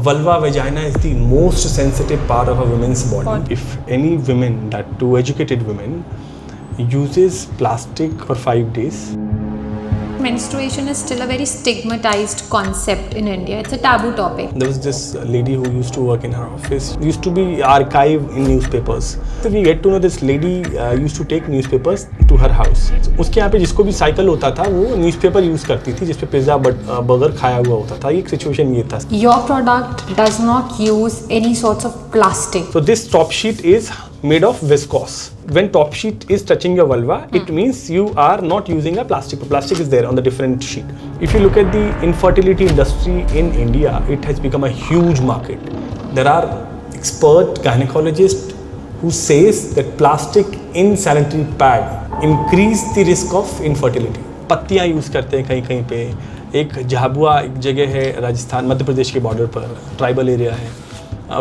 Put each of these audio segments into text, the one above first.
vulva vagina is the most sensitive part of a woman's body. If any women, that too educated women, uses plastic for 5 days, Menstruation is still a very stigmatized concept in India. It's a taboo topic. there was this lady who used to work in her office, used to be archived in newspapers. So we get to know this lady used to take newspapers to her house. उसके यहाँ पे जिसको भी cycle होता था वो newspaper use करती थी, जिसपे पिज़्ज़ा बर्गर खाया हुआ होता था. एक सिचुएशन ये था. Your product does not use any sorts of plastic. So this top sheet is made of viscose. When top sheet is touching your vulva, it means you are not using a plastic. Plastic is there on the different sheet. If you look at the infertility industry in India, it has become a huge market. There are expert gynecologists who says that plastic in sanitary pad increase the risk of infertility. पत्तियाँ use करते हैं कहीं कहीं पे. एक झाबुआ एक जगह है राजस्थान मध्य प्रदेश के बॉर्डर पर, ट्राइबल एरिया है,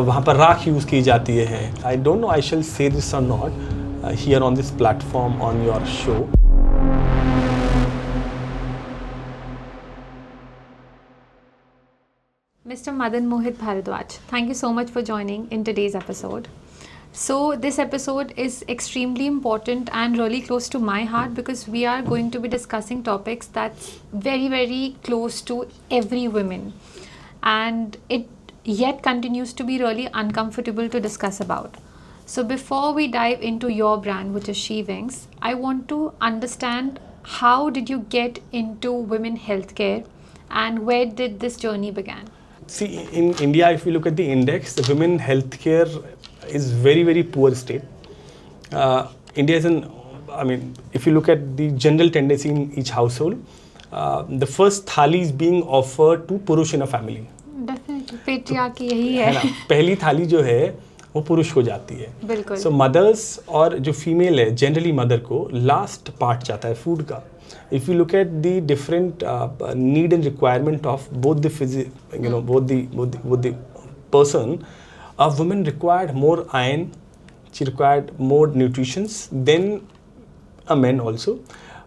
वहाँ पर राख यूज़ की जाती है. आई डोंट नो आई शैल से दिस और not here on this platform on your show. Mr. Madan Mohit Bharadwaj, thank you so much for joining in today's episode. So this episode is extremely important and really close to my heart because we are going to be discussing topics that's very, very close to every woman, and it yet continues to be really uncomfortable to discuss about. So before we dive into your brand, which is She Wings, I want to understand, how did you get into women healthcare and where did this journey begin? See, in India, if you look at the index, the women healthcare is very, very poor state. India is if you look at the general tendency in each household, the first thali is being offered to purush in a family. Definitely, patriarchy यही है ना, पहली थाली जो है वो पुरुष को जाती है. बिल्कुल. So mothers और जो फीमेल है, जनरली मदर को लास्ट पार्ट जाता है फूड का. If you look at the different need and requirement of both the both the person, a woman required more iron, she required more nutrition than a man also,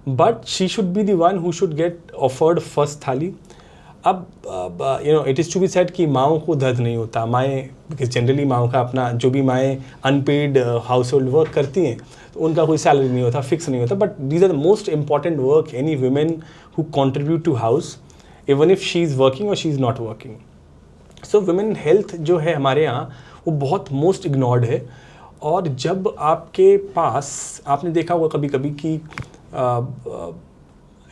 but she should be the one who should get offered first thali. अब it is to be said कि माओं को दर्द नहीं होता. माएँ, because generally माओं का अपना जो भी माएँ अनपेड हाउस होल्ड वर्क करती हैं तो उनका कोई सैलरी नहीं होता, फिक्स नहीं होता. But these are the most important work any women who contribute to house, even if she is working और she is not working. So women health जो है हमारे यहाँ वो बहुत मोस्ट इग्नोर्ड है. और जब आपके पास, आपने देखा होगा कभी कभी कि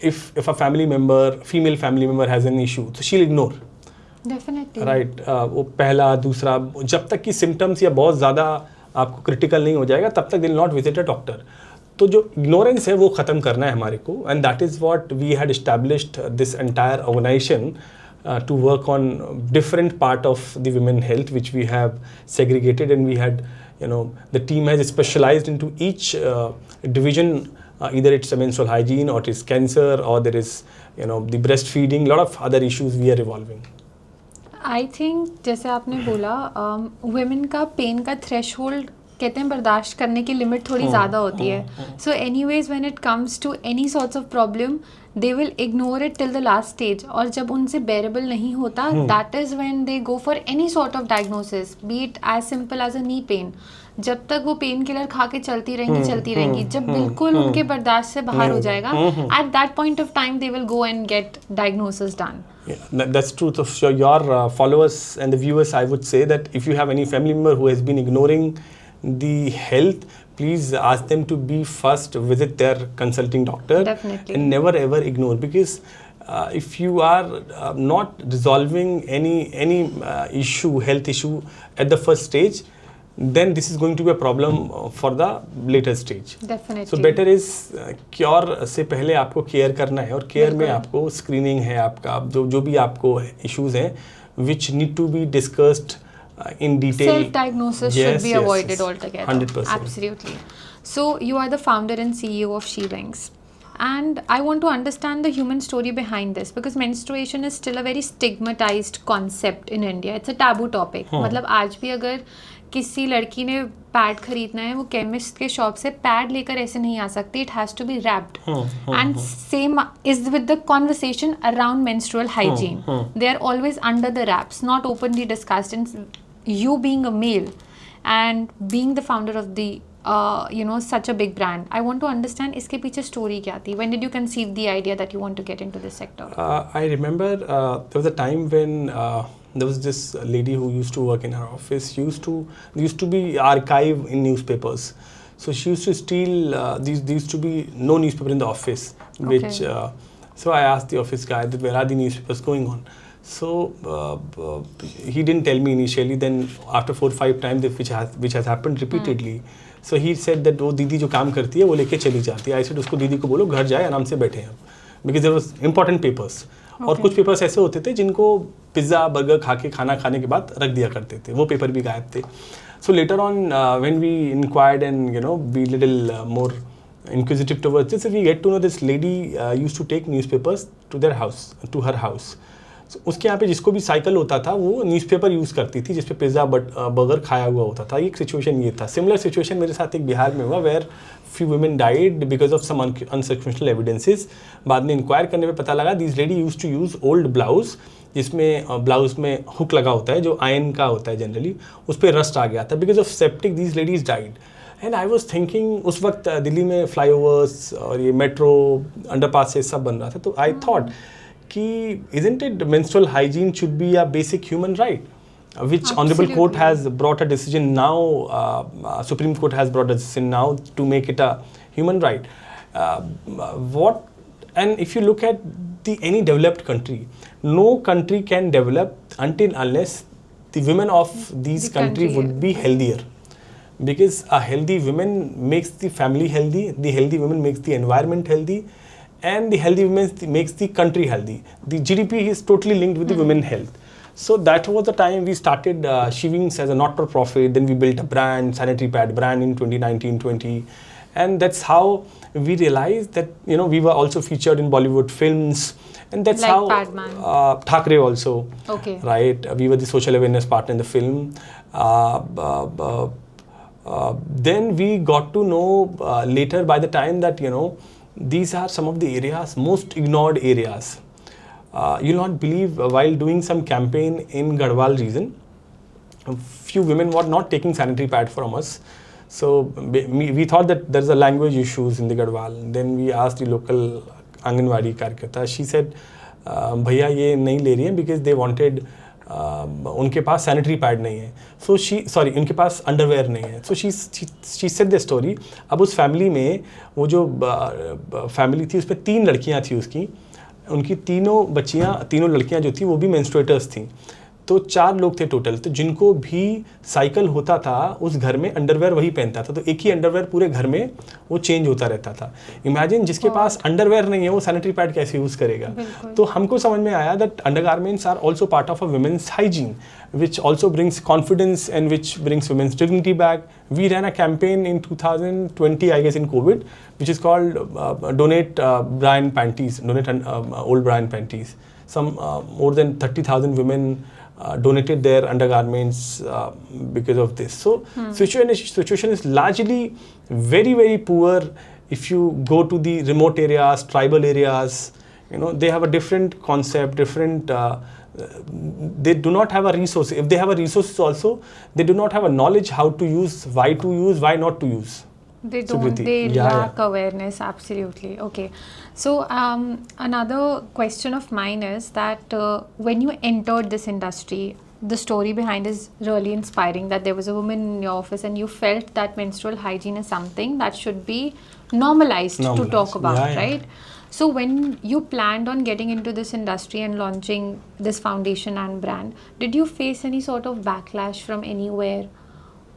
if a family member, female family member has an issue, so she'll ignore. Definitely. Right. वो पहला दूसरा, जब तक कि सिम्टम्स या बहुत ज़्यादा आपको क्रिटिकल नहीं हो जाएगा तब तक they will not visit a doctor. तो जो इग्नोरेंस है वो ख़त्म करना है हमारे को, and that is what we had established this entire organisation to work on different part of the women health, which we have segregated, and we had, the team has specialized into each division. Either it's a menstrual hygiene, or it is cancer, or there is, the breastfeeding, lot of other issues we are evolving. I think जैसे आपने बोला, women का pen का threshold कहते हैं बर्दाश्त करने की लिमिट थोड़ी ज़्यादा होती है. So anyways when it comes to any sorts of problem they will ignore it till the last stage, और जब उनसे बेरेबल नहीं होता that is when they go for any sort of diagnosis, be it as simple as a knee pain. जब तक वो pain killer खा के चलती रहेंगी, जब बिल्कुल उनके बर्दाश्त से बाहर हो जाएगा, at that point of time they will go and get diagnosis done. Yeah, that's true. So your followers and the viewers, I would say that if you have any family member who has been ignoring the health, please ask them to be first visit their consulting doctor. Definitely. And never ever ignore, because if you are not resolving any issue, health issue at the first stage, then this is going to be a problem for the later stage. Definitely. So better is cure से पहले आपको care करना है, और care में आपको screening है आपका, जो भी आपको इश्यूज हैं which need to be discussed in detail. Self-diagnosis should be avoided altogether. 100%. Absolutely. So you are the founder and CEO of She Wings, And I want to understand the human story behind this because menstruation is still a very stigmatized concept in India. It's a taboo topic. मतलब आज भी अगर किसी लड़की ने pad खरीदना है वो केमिस्ट के शॉप से पैड लेकर ऐसे नहीं आ सकती. It has to be wrapped. And same is with the conversation around menstrual hygiene. They are always under the wraps, not openly discussed. And you being a male and being the founder of the such a big brand, I want to understand इसके पीछे story क्या थी? When did you conceive the idea that you want to get into this sector? I remember there was a time when there was this lady who used to work in her office. There used to be archive in newspapers. So she used to steal, there used to be no newspaper in the office. Which so I asked the office guy that where are the newspapers going on? So he didn't tell me initially. Then after 4-5 times, which has happened repeatedly. So he said that वो दीदी जो काम करती है वो लेके चली जाती है. I said उसको दीदी को बोलो घर जाए आराम से बैठे हैं because there was important papers. और कुछ पेपर्स ऐसे होते थे जिनको पिज़्ज़ा बर्गर खाना खाने के बाद रख दिया करते थे. वो पेपर भी गायब थे. So later on when we inquired and be little more inquisitive towards this, we get to know this lady used to take newspapers to her house. So, उसके यहाँ पे जिसको भी साइकिल होता था वो न्यूज़पेपर यूज़ करती थी जिसपे पिज़्ज़ा बर्गर खाया हुआ होता था. एक सिचुएशन ये था. सिमिलर सिचुएशन मेरे साथ एक बिहार में हुआ where few women died because of some uncircumstantial evidences. बाद में इंक्वायर करने पे पता लगा this lady use to use old blouse जिसमें ब्लाउज में हुक लगा होता है जो आयन का होता है जनरली. उस पर रस्ट आ गया था because of septic this ladies died. And I was thinking उस वक्त दिल्ली में फ्लाईओवर्स और ये मेट्रो अंडरपास से सब बन रहा था. तो आई थॉट कि isn't it menstrual hygiene should be a basic human right, which Absolutely. Honorable Court has brought a decision now, Supreme Court has brought a decision now to make it a human right. And if you look at any developed country, no country can develop until unless the women of these country would be healthier. Because a healthy woman makes the family healthy, the healthy woman makes the environment healthy, and the healthy women makes the country healthy. The GDP is totally linked with the women health. So that was the time we started Shivings as a not-for-profit. Then we built a brand, sanitary pad brand in 2019-20. And that's how we realized that, we were also featured in Bollywood films. And that's like how Padman. Thackeray also. Okay. Right? We were the social awareness partner in the film. Then we got to know later by the time that, these are some of the areas, most ignored areas. You'll not believe while doing some campaign in Garhwal region, a few women were not taking sanitary pad from us. So we thought that there's a language issues in the Garhwal. Then we asked the local Anganwadi Karyakata. She said, भैया ये नहीं ले रही हैं because they wanted उनके पास sanitary pad नहीं है. सो उनके पास अंडरवेयर नहीं है. So she said the story. अब उस फैमिली में वो जो फैमिली थी उसमें 3 लड़कियां थी उसकी. उनकी तीनों लड़कियां जो थी वो भी मेंस्ट्रुएटर्स थी. तो 4 लोग थे टोटल. तो जिनको भी साइकिल होता था उस घर में अंडरवेयर वही पहनता था. तो एक ही अंडरवेयर पूरे घर में वो चेंज होता रहता था. इमेजिन जिसके पास अंडरवेयर नहीं है वो सैनिटरी पैड कैसे यूज़ करेगा. तो हमको समझ में आया that undergarments are also part of a women's hygiene which also brings confidence and which brings women's dignity back. We ran a campaign in 2020, I guess in COVID, which is called Donate Brian Panties, donate old Brian Panties. Some more than 30,000 women donated their undergarments because of this. So situation is largely very, very poor. If you go to the remote areas, tribal areas, they have a different concept, different they do not have a resource. If they have a resources also, they do not have a knowledge how to use, why not to use. They don't. They lack awareness. Absolutely. Okay. So another question of mine is that when you entered this industry, the story behind is really inspiring. That there was a woman in your office and you felt that menstrual hygiene is something that should be normalized. To talk about, right? So when you planned on getting into this industry and launching this foundation and brand, did you face any sort of backlash from anywhere?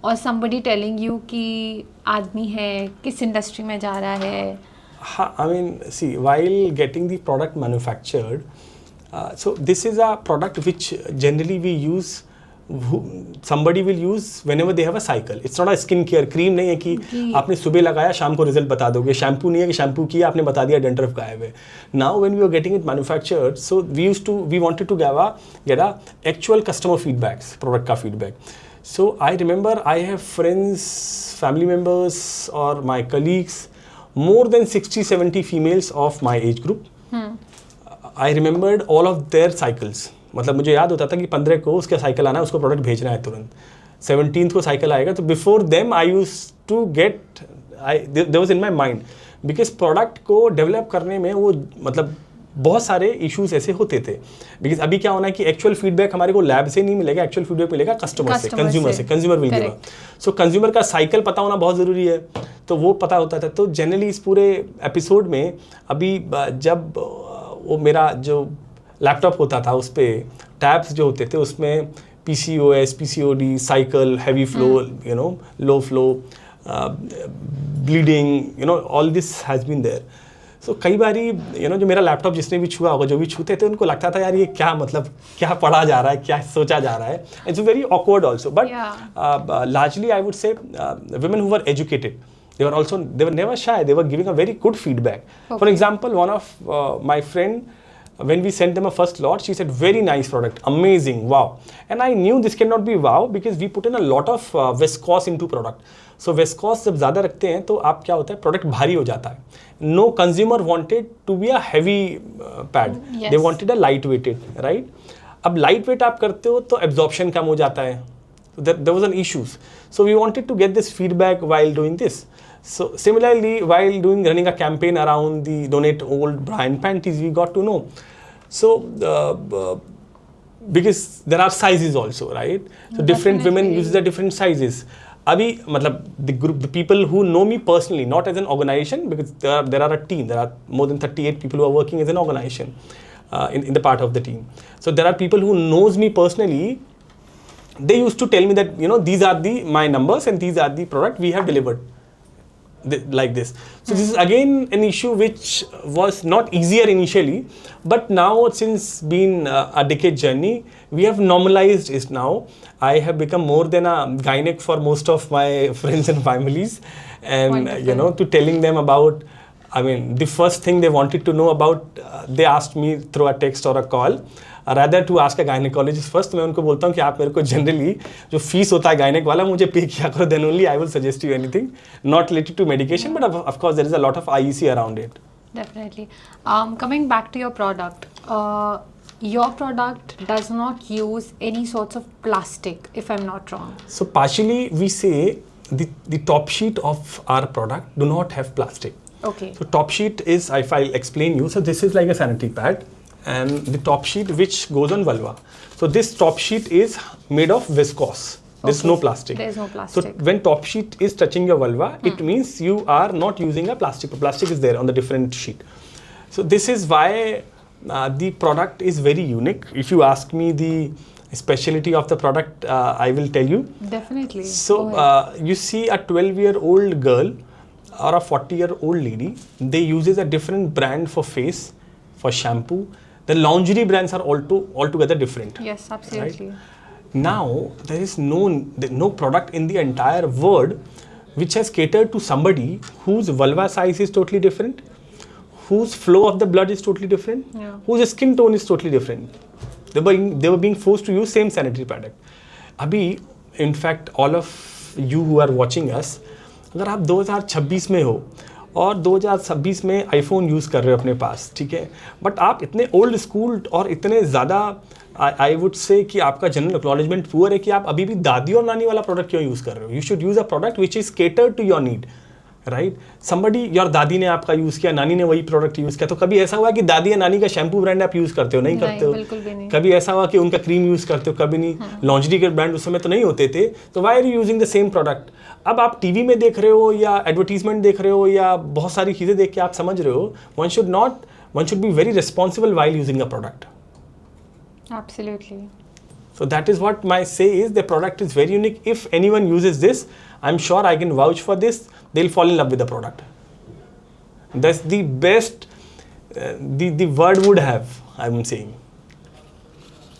Or somebody telling you कि आदमी है किस industry में जा रहा है? I mean, see, while getting the product manufactured, so this is a product which generally we use somebody will use whenever they have a cycle. It's not a skin care cream नहीं है कि आपने सुबह लगाया शाम को result बता दोगे. शैम्पू नहीं है कि शैम्पू किया आपने बता दिया डैंड्रफ गायब है. Now when we were getting it manufactured, so we wanted to get a actual customer feedbacks, product का feedback. So I remember I have friends, family members or my colleagues, more than 60-70 females of my age group. I remembered all of their cycles. मतलब मुझे याद होता था कि 15 को उसका cycle आना है, उसको प्रोडक्ट भेजना है तुरंत. 17th को साइकिल आएगा. तो before them I use to get there was in my mind, because product को डेवलप करने में वो मतलब बहुत सारे इश्यूज ऐसे होते थे. बिकॉज अभी क्या होना है कि एक्चुअल फीडबैक हमारे को लैब से नहीं मिलेगा, एक्चुअल फीडबैक मिलेगा कस्टमर से, consumer will give. So consumer का साइकिल पता होना बहुत ज़रूरी है, तो वो पता होता था. तो जनरली इस पूरे एपिसोड में अभी जब वो मेरा जो लैपटॉप होता था उस पर टैब्स जो होते थे उसमें PCOS, PCOD, cycle, heavy flow, you know, low flow, bleeding, you know, all this has been there. So कई बारी यू नो जो मेरा लैपटॉप जिसने भी छुआ होगा, जो भी छूते थे उनको लगता था यार ये क्या मतलब क्या पढ़ा जा रहा है, क्या सोचा जा रहा है. It's very awkward also, but largely I would say women who were educated, they were never shy, they were giving a very good feedback. For example, one of my friend, when we sent them a first lot, she said very nice product, amazing, wow. And I knew this cannot be wow because we put in a lot of viscose into product. So viscose जब ज़्यादा रखते हैं तो आप क्या होता है, product भारी हो जाता है. No consumer wanted to be a heavy pad. Yes. They wanted a light weighted, right? अब light weight आप करते हो तो absorption कम हो जाता है. So there was an issues. So we wanted to get this feedback while doing this. So similarly, while running a campaign around the donate old bra and panties, we got to know. So because there are sizes also, right? So different women use the different sizes. अभी मतलब the people who know me personally, not as an organization, because there are a team, there are more than 38 people who are working as an organization in the part of the team. So there are people who knows me personally. They used to tell me that, you know, these are my numbers and these are the product we have delivered. Like this. So this is again an issue which was not easier initially, but now since been a decade journey, we have normalized it now. I have become more than a gynec for most of my friends and families, and wonderful. You know, to telling them about, I mean, the first thing they wanted to know about, they asked me through a text or a call. Rather to ask a gynecologist first, मैं उनको बोलता हूँ कि आप मेरे को generally जो fees होता है गायनेक वाला मुझे पे किया करो, then only I will suggest you anything not related to medication, but of course there is a lot of IEC around it. Definitely. Coming back to your product does not use any sorts of plastic, if I'm not wrong. So partially we say the top sheet of our product do not have plastic. Okay. So top sheet is, if I'll explain you, so this is like a sanitary pad. And the top sheet which goes on vulva. So this top sheet is made of viscose. There's no plastic. There's no plastic. So when top sheet is touching your vulva, it means you are not using a plastic. Plastic is there on the different sheet. So this is why the product is very unique. If you ask me the specialty of the product, I will tell you. Definitely. So you see a 12-year-old girl or a 40-year-old lady, they uses a different brand for face, for shampoo. The lingerie brands are altogether different. Yes, absolutely. Right? Now, there is no product in the entire world which has catered to somebody whose vulva size is totally different, whose flow of the blood is totally different, whose skin tone is totally different. They were being forced to use same sanitary product. Abhi, in fact, all of you who are watching us, अगर आप 2026 में हो और 2026 में iPhone use कर रहे हो अपने पास, ठीक है, बट आप इतने ओल्ड स्कूल और इतने ज़्यादा आई वुड से कि आपका जनरल एक्नॉलेजमेंट पुअर है कि आप अभी भी दादी और नानी वाला प्रोडक्ट क्यों यूज़ कर रहे हो. You should use a product which is cater to your need, right. Somebody your दादी ने आपका यूज़ किया, नानी ने वही प्रोडक्ट यूज़ किया, तो कभी ऐसा हुआ कि दादी या नानी का शैम्पू ब्रांड आप यूज़ करते हो? नहीं करते हो. बिल्कुल भी नहीं. कभी ऐसा हुआ कि उनका क्रीम यूज़ करते हो? कभी नहीं. लॉन्जरी के ब्रांड उस समय तो नहीं होते थे, तो why are you using the same product. अब आप टीवी में देख रहे हो या एडवर्टीजमेंट देख रहे हो या बहुत सारी चीज़ें देख के आप समझ रहे हो, one should be very responsible while using a product. Absolutely. So that is what my say is, the product is very unique. If anyone uses this, I'm sure I can vouch for this, they'll fall in love with the product. That's the best the word would have, I'm saying.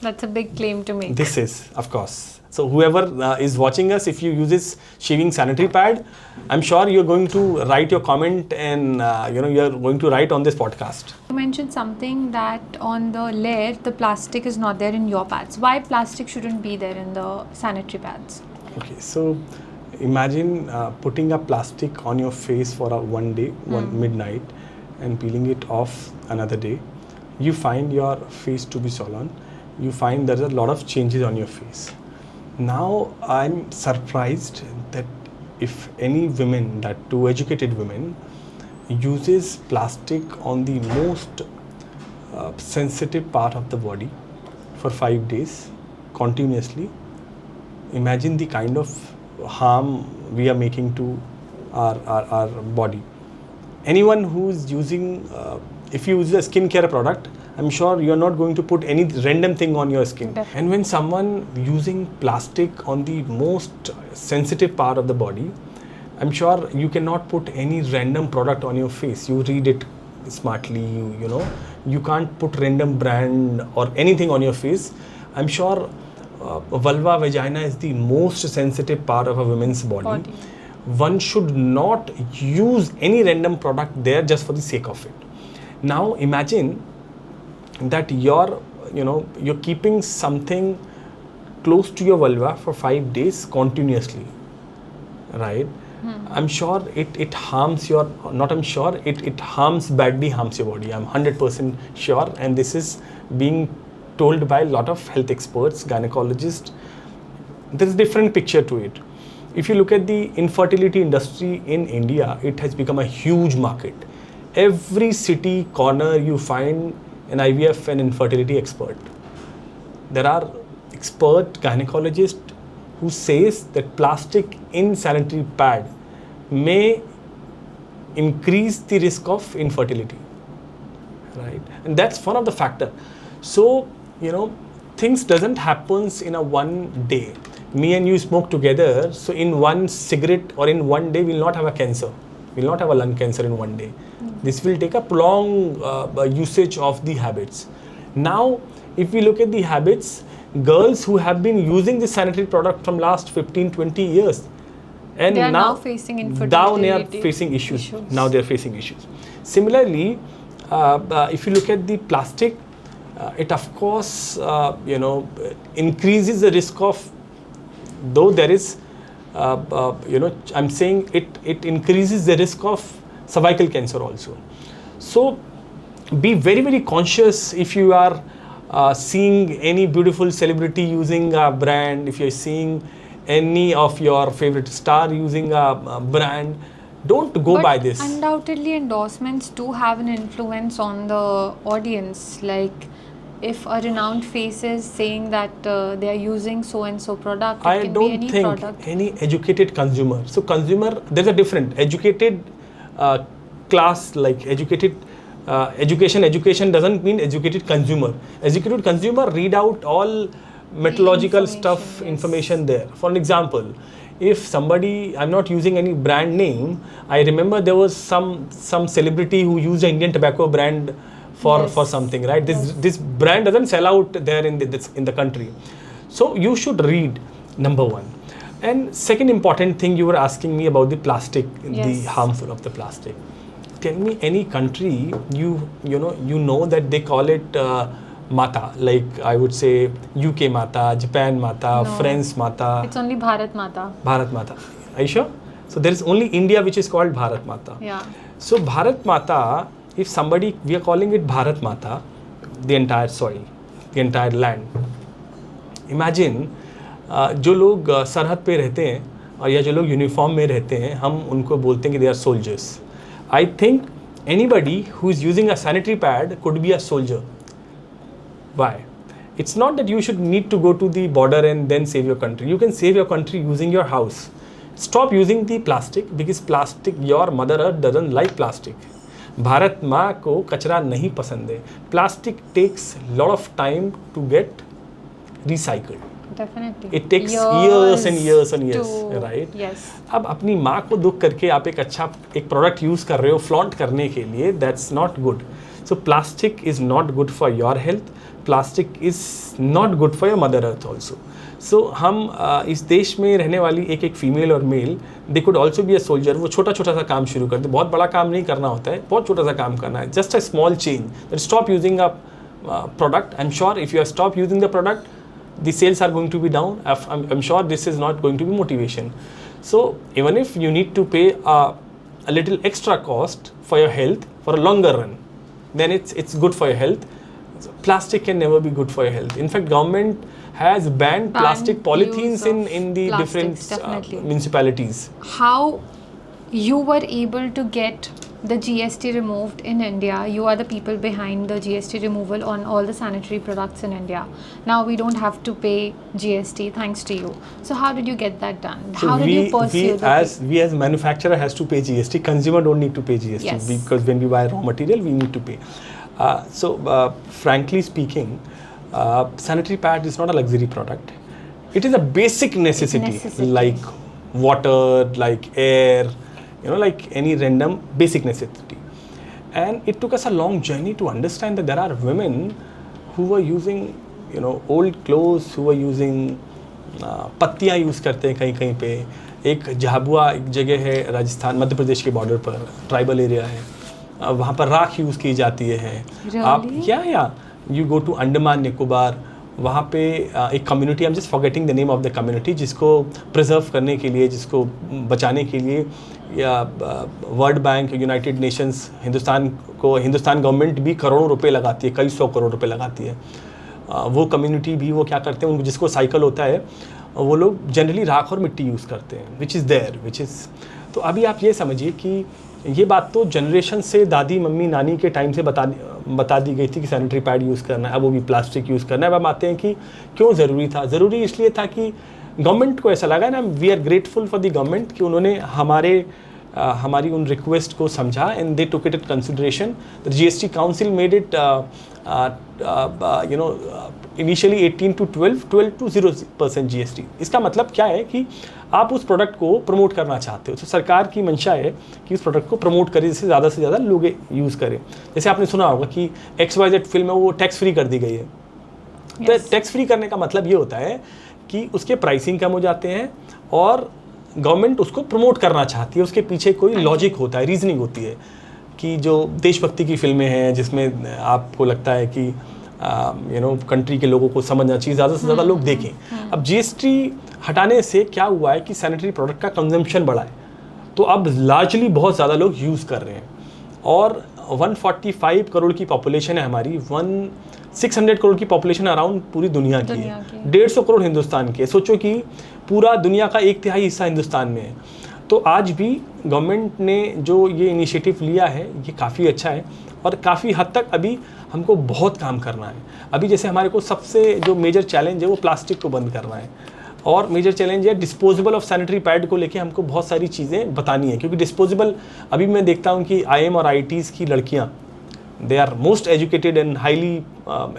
That's a big claim to make. This is, of course. So whoever is watching us, if you uses shaving sanitary pad, I'm sure you're going to write your comment and you're going to write on this podcast. You mentioned something that on the layer, the plastic is not there in your pads. Why plastic shouldn't be there in the sanitary pads? Okay, so imagine putting a plastic on your face for one day, midnight, and peeling it off another day. You find your face to be swollen. You find there's a lot of changes on your face. Now I'm surprised that if any women, that too educated women, uses plastic on the most sensitive part of the body for 5 days continuously, imagine the kind of harm we are making to our body. Anyone who's using, if you use a skincare product, I'm sure you're not going to put any random thing on your skin. Definitely. And when someone using plastic on the most sensitive part of the body, I'm sure you cannot put any random product on your face. You read it smartly, you can't put random brand or anything on your face. I'm sure vulva, vagina is the most sensitive part of a woman's body. One should not use any random product there just for the sake of it. Now imagine that you're keeping something close to your vulva for 5 days continuously, right? I'm sure it harms your, not I'm sure, it harms badly, harms your body. I'm 100% sure, and this is being told by a lot of health experts, gynecologists. There's a different picture to it. If you look at the infertility industry in India, it has become a huge market. Every city corner you find an IVF and infertility expert. There are expert gynecologists who says that plastic in sanitary pad may increase the risk of infertility, right? And that's one of the factor. So, things doesn't happens in a one day. Me and you smoke together, so in one cigarette or in one day we'll not have a cancer. We'll not have a lung cancer in one day. This will take a prolonged usage of the habits. Now, if we look at the habits, girls who have been using this sanitary product from last 15-20 years, and they are now facing infertility. Now they are facing issues. Now they are facing issues. Similarly, if you look at the plastic, it of course increases the risk of, though there is I'm saying it increases the risk of cervical cancer also. So be very, very conscious if you are seeing any beautiful celebrity using a brand, if you're seeing any of your favorite star using a brand, don't go by this. Undoubtedly endorsements do have an influence on the audience. Like if a renowned face is saying that they are using so and so product, I don't think any educated consumer. So consumer, there's a different educated class, like educated education doesn't mean educated consumer. Educated consumer read out all methodological stuff, information there. For an example, if somebody, I'm not using any brand name, I remember there was some celebrity who used an Indian tobacco brand for something, right? This brand doesn't sell out there in the country. So you should read, number one. And second important thing, you were asking me about the plastic, the harmful of the plastic. Tell me any country you know that they call it Mata, like I would say UK Mata, Japan Mata, no. France Mata. It's only Bharat Mata. Bharat Mata. Are you sure? So there is only India which is called Bharat Mata. Yeah. So Bharat Mata, if somebody, we are calling it Bharat Mata, the entire soil, the entire land. Imagine जो लोग सरहद पे रहते हैं और या जो लोग यूनिफॉर्म में रहते हैं, हम उनको बोलते हैं कि they are soldiers. I think anybody who is using a sanitary pad could be a soldier. Why? It's not that you should need to go to the border and then save your country. You can save your country using your house. Stop using the plastic because plastic, your mother earth doesn't like plastic. Bharat माँ को कचरा नहीं पसंद है. Plastic takes a lot of time to get recycled. Definitely. It takes years and years and years, right? Yes. अब अपनी माँ को दुख करके आप एक अच्छा एक प्रोडक्ट यूज़ कर रहे हो फ्लॉन्ट करने के लिए, that's not good. So plastic is not good for your health. Plastic is not good for your Mother Earth also. So हम इस देश में रहने वाली एक एक फीमेल और male, they could also be a soldier. वो छोटा छोटा सा काम शुरू करते, बहुत बड़ा काम नहीं करना होता है, बहुत छोटा सा काम करना है. Just a small change that stop using a product. I'm sure if you stop using the product, the sales are going to be down. I'm sure this is not going to be motivation. So even if you need to pay a little extra cost for your health for a longer run, then it's good for your health. So plastic can never be good for your health. In fact, government has banned plastic polythenes in the different municipalities. How you were able to get the GST removed in India? You are the people behind the GST removal on all the sanitary products in India. Now we don't have to pay GST thanks to you. So how did you get that done? So how did you pursue we as manufacturer has to pay GST. Consumer don't need to pay GST. Yes. Because when we buy raw material, we need to pay. Frankly speaking, sanitary pad is not a luxury product. It is a basic necessity. Like water, like air, like any random basic necessity. And it took us a long journey to understand that there are women who were using old clothes, who were using पत्तियाँ use करते हैं कहीं कहीं पे. एक झाबुआ एक जगह है राजस्थान मध्य प्रदेश के बॉर्डर पर, ट्राइबल एरिया है, वहाँ पर राख यूज़ की जाती है. आप या you go to Andaman Nicobar, वहाँ पे एक community, I am just forgetting the name of the community, जिसको प्रिजर्व करने के लिए, जिसको बचाने के लिए या world bank, united nations, Hindustan government भी करोड़ों रुपए लगाती है, कई 100 करोड़ रुपए लगाती है. वो कम्युनिटी भी वो क्या करते हैं, उनको जिसको साइकिल होता है वो लोग जनरली राख और मिट्टी यूज़ करते हैं, विच इज़. तो अभी आप ये समझिए कि ये बात तो जनरेशन से दादी मम्मी नानी के टाइम से बता दी गई थी कि सैनिटरी पैड यूज़ करना है, अब वो भी प्लास्टिक यूज़ करना है. अब हम आते हैं कि क्यों ज़रूरी था. ज़रूरी इसलिए था कि गवर्नमेंट को ऐसा लगा ना, we are grateful for the government कि उन्होंने हमारी उन रिक्वेस्ट को समझा and they took it in consideration. The GST council made it initially 18 to 12 to 0% GST. इसका मतलब क्या है कि आप उस प्रोडक्ट को प्रमोट करना चाहते हो, तो सरकार की मंशा है कि उस प्रोडक्ट को प्रमोट करें, जिससे ज़्यादा से ज़्यादा लोग यूज़ करें. जैसे आपने सुना होगा कि XYZ फिल्म है वो टैक्स फ्री कर दी गई है. तो टैक्स फ्री करने का मतलब ये होता है कि उसके प्राइसिंग कम हो जाते हैं और गवर्नमेंट उसको प्रमोट करना चाहती है. उसके पीछे कोई लॉजिक होता है, रीजनिंग होती है कि जो देशभक्ति की फिल्में हैं जिसमें आपको लगता है कि कंट्री के लोगों को समझना चाहिए, ज़्यादा से ज़्यादा लोग देखें. अब जीएसटी हटाने से क्या हुआ है कि सैनिटरी प्रोडक्ट का कंजम्पशन बढ़ा है, तो अब लार्जली बहुत ज़्यादा लोग यूज़ कर रहे हैं. और 145 करोड़ की पॉपुलेशन है हमारी, 600 करोड़ की पॉपुलेशन अराउंड पूरी दुनिया की है, 150 करोड़ हिंदुस्तान की है. सोचो कि पूरा दुनिया का 1/3 हिस्सा हिंदुस्तान में है. तो आज भी गवर्नमेंट ने जो ये इनिशिएटिव लिया है ये काफ़ी अच्छा है और काफ़ी हद तक अभी हमको बहुत काम करना है. अभी जैसे हमारे को सबसे जो मेजर चैलेंज है वो प्लास्टिक को बंद करना है, और मेजर चैलेंज है डिस्पोजेबल ऑफ सैनिटरी पैड को लेके हमको बहुत सारी चीज़ें बतानी है. क्योंकि डिस्पोजेबल, अभी मैं देखता हूँ कि IIM और IITs की लड़कियाँ, they are most educated and highly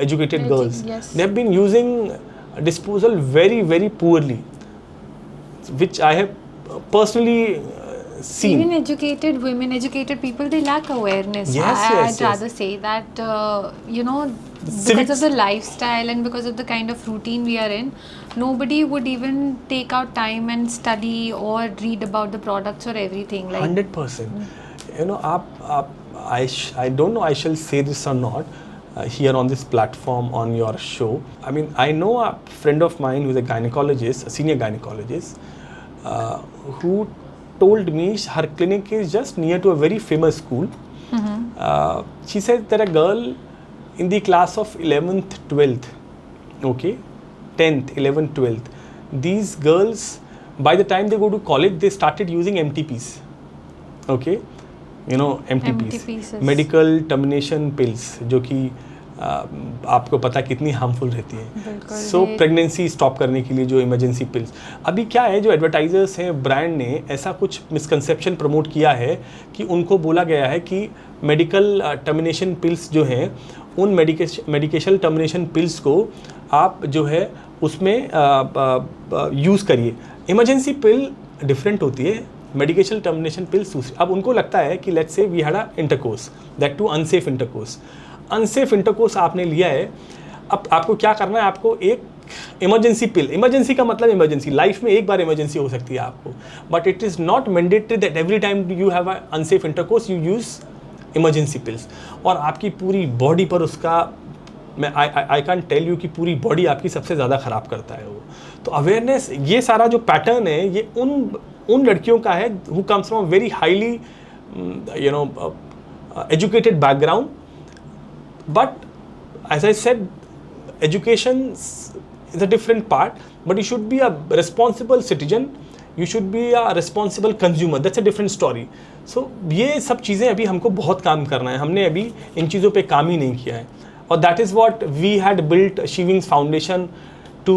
educated girls. Yes. They have been using disposal very, very poorly, which I have personally seen. Even educated women, educated people, they lack awareness. I'd rather say that, because of the lifestyle and because of the kind of routine we are in, nobody would even take out time and study or read about the products or everything. 100%. I don't know I shall say this or not here on this platform on your show. I mean, I know a friend of mine who's a gynecologist, a senior gynecologist, who told me her clinic is just near to a very famous school. She said that a girl in the class of 11th, 12th, okay, 10th, 11th, 12th, these girls, by the time they go to college, they started using MTPs, okay, MTPs, medical termination pills, जो कि आपको पता कितनी harmful रहती है. सो pregnancy stop करने के लिए जो इमरजेंसी पिल्स, अभी क्या है, जो एडवर्टाइजर्स हैं, ब्रांड ने ऐसा कुछ मिसकंसेप्शन प्रमोट किया है कि उनको बोला गया है कि मेडिकल टर्मिनेशन पिल्स जो हैं, उन मेडिकेशन टर्मिनेशन पिल्स को आप जो है उसमें यूज़ करिए. इमरजेंसी पिल डिफरेंट होती है, मेडिकेशन टर्मिनेशन पिल्स दूसरी. अब उनको लगता है कि let's say we had a intercourse, that too unsafe intercourse. Unsafe intercourse आपने लिया है, अब आपको क्या करना है, आपको एक इमरजेंसी पिल. इमरजेंसी का मतलब इमरजेंसी, लाइफ में एक बार इमरजेंसी हो सकती है आपको, but it is not mandatory that every time you have a unsafe intercourse you use emergency pills. और आपकी पूरी बॉडी पर उसका, मैं आई कैन टेल यू कि पूरी बॉडी आपकी सबसे ज़्यादा ख़राब करता है वो. तो अवेयरनेस, ये सारा जो पैटर्न है ये उन लड़कियों का है who comes from very highly educated background. But as I said, education is a different part, but you should be a responsible citizen, you should be a responsible consumer, that's a different story. So ये सब चीज़ें अभी हमको बहुत काम करना है, हमने अभी इन चीज़ों पे काम ही नहीं किया है. और that is what we had built She Wings Foundation to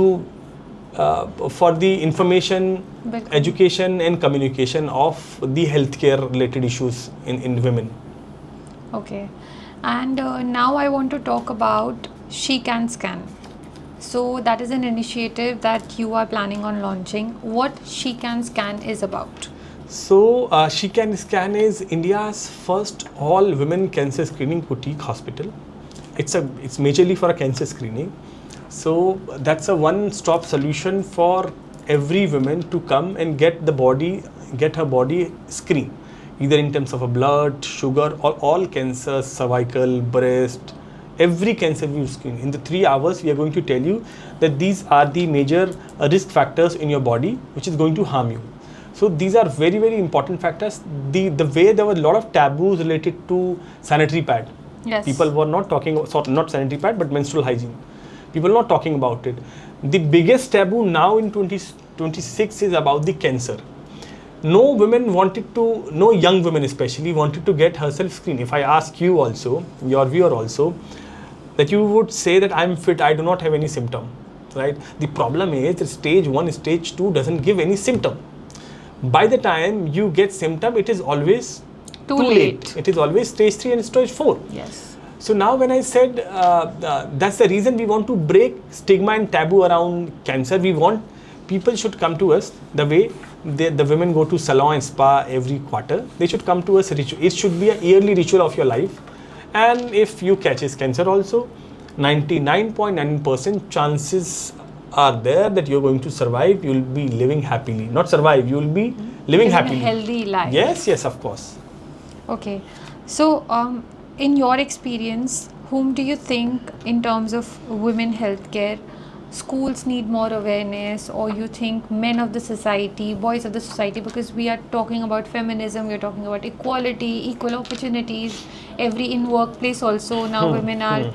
for the information, education and communication of the healthcare related issues in women. Okay, and now I want to talk about She Can Scan. So that is an initiative that you are planning on launching. What She Can Scan is about? So She Can Scan is India's first all women cancer screening boutique hospital. It's majorly for a cancer screening. So that's a one-stop solution for every woman to come and get her body screened, either in terms of a blood, sugar, or all cancers, cervical, breast. Every cancer we screen. In the 3 hours, we are going to tell you that these are the major risk factors in your body which is going to harm you. So these are very, very important factors. The way there were a lot of taboos related to sanitary pad. Yes. People were not talking, not sanitary pad, but menstrual hygiene. People were not talking about it. The biggest taboo now in 2026 is about the cancer. No young women especially wanted to get herself screened. If I ask you also, your viewer also, that you would say that I'm fit, I do not have any symptom, right? The problem is that stage 1, stage 2 doesn't give any symptom. By the time you get symptom, it is always too late. It is always stage 3 and stage 4. Yes. So now when I said that's the reason we want to break stigma and taboo around cancer. We want people should come to us the way the women go to salon and spa every quarter. They should come to us. It should be a yearly ritual of your life. And if you catches cancer also, 99.9% chances are there that you're going to survive. You'll be living happily. Not survive, you'll be living happily. A healthy life. Yes, of course. Okay. So, in your experience, whom do you think in terms of women healthcare, schools need more awareness, or you think men of the society, boys of the society, because we are talking about feminism, we are talking about equality, equal opportunities, in workplace also now women are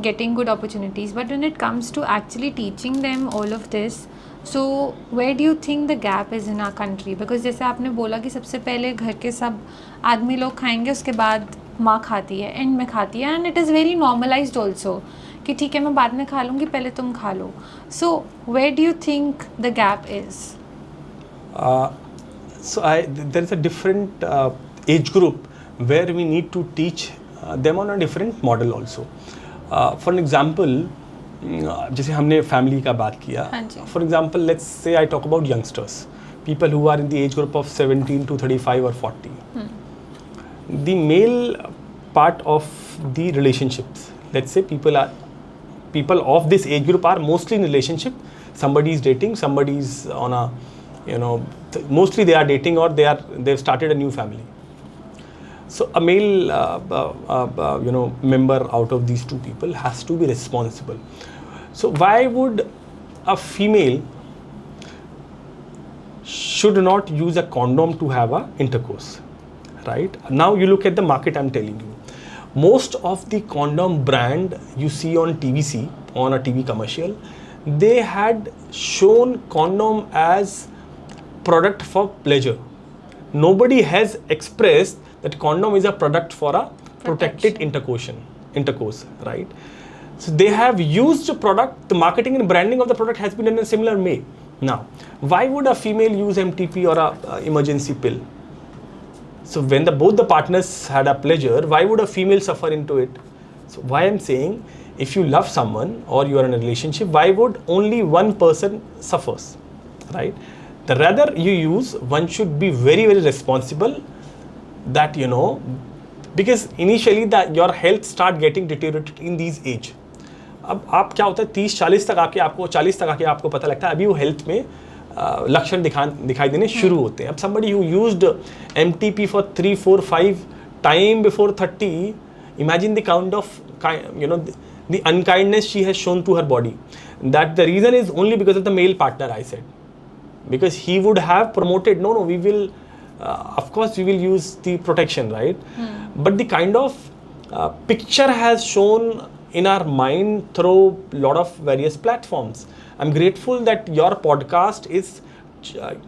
getting good opportunities, but when it comes to actually teaching them all of this, so where do you think the gap is in our country? Because जैसे आपने बोला कि सबसे पहले घर के सब आदमी लोग खाएंगे, उसके बाद माँ खाती है, एंड में खाती है, and it is very normalized also कि ठीक है मैं बाद में खा लूँगी, पहले तुम खा लो. So where do you think the gap is? There is a different age group where we need to teach them on a different model also. For an example, जैसे हमने family का बात किया. For example, let's say I talk about youngsters, people who are in the age group of 17 to 35 or 40. The male part of the relationships, let's say people of this age group are mostly in relationship. Somebody is dating, somebody is on a, mostly they are dating or they've started a new family. So a male member out of these two people has to be responsible. So why would a female should not use a condom to have a intercourse, right? Now you look at the market, I'm telling you. Most of the condom brand you see on TVC, on a TV commercial, they had shown condom as product for pleasure. Nobody has expressed that condom is a product for a protected intercourse, right? So they have used the product, the marketing and branding of the product has been in a similar way. Now, why would a female use MTP or a emergency pill? So when both the partners had a pleasure, why would a female suffer into it? So why I'm saying, if you love someone or you are in a relationship, why would only one person suffers, right? The rather you use, one should be very very responsible, that you know, because initially that your health start getting deteriorated in these age. अब आप क्या होता है 30-40 तक आके आपको 40 तक आके आपको पता लगता है अभी वो हेल्थ में लक्षण दिखाई देने शुरू होते हैं. अब somebody who used MTP for 3, 4, 5 time before 30, imagine the kind of the unkindness she has shown to her body. That the reason is only because of the male partner, I said, because he would have promoted, no, we will of course we will use the protection, right? But the kind of picture has shown in our mind through lot of various platforms. I'm grateful that your podcast is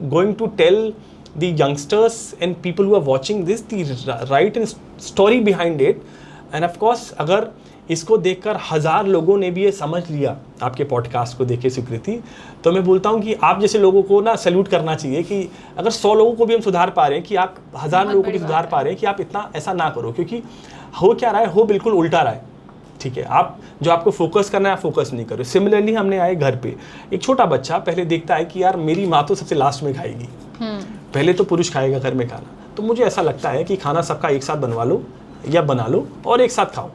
going to tell the youngsters and people who are watching this the right and story behind it. And of course अगर इसको देखकर 1000 लोगों ने भी ये समझ लिया आपके पॉडकास्ट को देखे स्वीकृति, तो मैं बोलता हूँ कि आप जैसे लोगों को ना सैल्यूट करना चाहिए कि अगर 100 लोगों को भी हम सुधार पा रहे हैं, कि आप 1000 लोगों को भी सुधार पा रहे हैं, कि आप इतना ऐसा ना करो, क्योंकि हो क्या रहा है, हो बिल्कुल उल्टा रहा है. ठीक है, आप जो आपको फोकस करना है आप फोकस नहीं करो. सिमिलरली हमने आए घर पे, एक छोटा बच्चा पहले देखता है कि यार मेरी माँ तो सबसे लास्ट में खाएगी, पहले तो पुरुष खाएगा घर में खाना, तो मुझे ऐसा लगता है कि खाना सबका एक साथ बनवा लो या बना लो और एक साथ खाओ,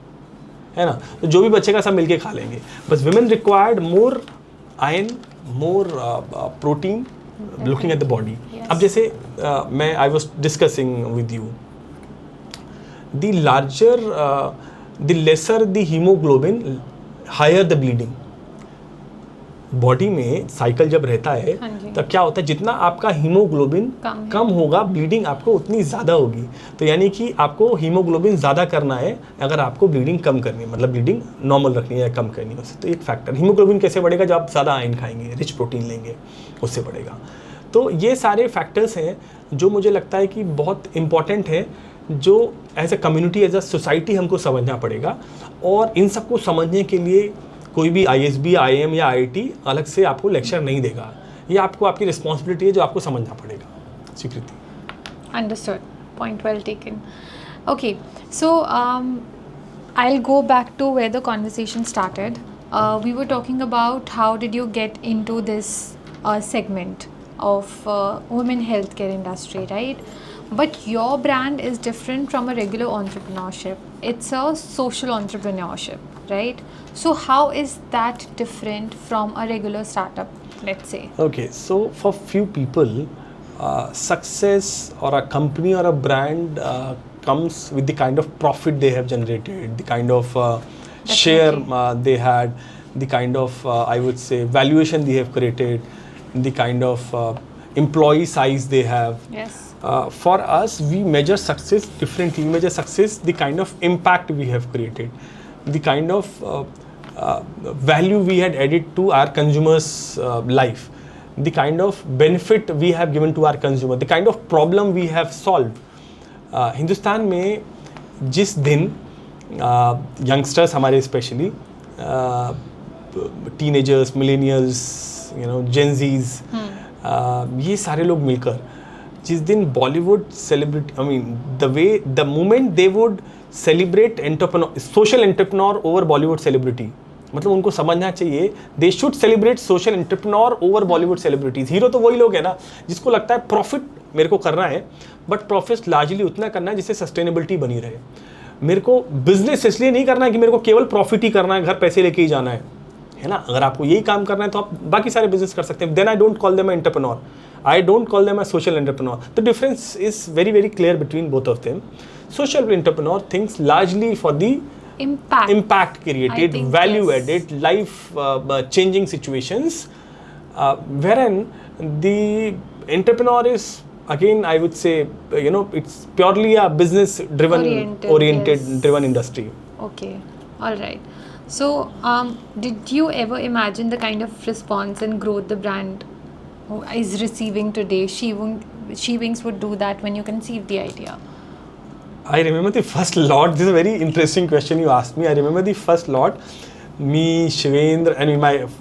है ना. तो जो भी बचेगा सब मिलके खा लेंगे. बस women required more iron, more protein, looking at the body. अब जैसे मैं I was discussing with you, the larger the lesser the haemoglobin, higher the bleeding. Body में साइकिल जब रहता है तब क्या होता है, जितना आपका हीमोग्लोबिन कम होगा ब्लीडिंग आपको उतनी ज़्यादा होगी. तो यानी कि आपको हीमोग्लोबिन ज़्यादा करना है अगर आपको ब्लीडिंग कम करनी है, मतलब ब्लीडिंग नॉर्मल रखनी है या कम करनी है. तो एक फैक्टर हीमोग्लोबिन कैसे बढ़ेगा, जब आप ज़्यादा आयरन खाएंगे, रिच प्रोटीन लेंगे, उससे बढ़ेगा. तो ये सारे फैक्टर्स हैं जो मुझे लगता है कि बहुत इंपॉर्टेंट है, जो as a community, as a society हमको समझना पड़ेगा. और इन सबको समझने के लिए कोई भी ISB, IIM या IIT अलग से आपको लेक्चर नहीं देगा. ये आपको आपकी रिस्पॉन्सिबिलिटी है जो आपको समझना पड़ेगा. स्वीकृति. Understood. Point well taken. Okay, so I'll go back to where the conversation started. We were talking about how did you get into this segment of women healthcare industry, right? But your brand is different from a regular entrepreneurship. It's a social entrepreneurship, right? So how is that different from a regular startup, let's say? Okay, so for few people, success or a company or a brand comes with the kind of profit they have generated, the kind of share they had, the kind of I would say valuation they have created, the kind of employee size they have. Yes. For us, we measure success differently. We measure success the kind of impact we have created, the kind of value we had added to our consumers' life, the kind of benefit we have given to our consumer, the kind of problem we have solved. Hindustan में जिस दिन youngsters हमारे specially teenagers, millennials, Gen Zs, ये सारे लोग मिलकर जिस दिन Bollywood celebrity, I mean the moment they would celebrate social entrepreneur over Bollywood celebrity, मतलब उनको समझना चाहिए they should celebrate social entrepreneur over Bollywood celebrities. Hero तो वही लोग हैं ना जिसको लगता है प्रॉफिट मेरे को करना है, बट प्रॉफिट लार्जली उतना करना है जिससे सस्टेनेबिलिटी बनी रहे. मेरे को बिजनेस इसलिए नहीं करना है कि मेरे को केवल प्रॉफिट ही करना है, घर पैसे लेके ही जाना है ना. अगर आपको यही काम करना है तो आप बाकी सारे बिजनेस कर सकते हैं. Then I don't call them entrepreneur, I don't call them a social entrepreneur. The difference is very very clear between both of them. Social entrepreneur thinks largely for the impact created, value added, life changing situations, wherein the entrepreneur is again I would say it's purely a business oriented driven industry. Okay, all right. So did you ever imagine the kind of response and growth the brand is receiving today? She Wings would do that when you conceived the idea. I remember the first lot. This is a very interesting question you asked me. I remember the first lot. Me, Shivendra and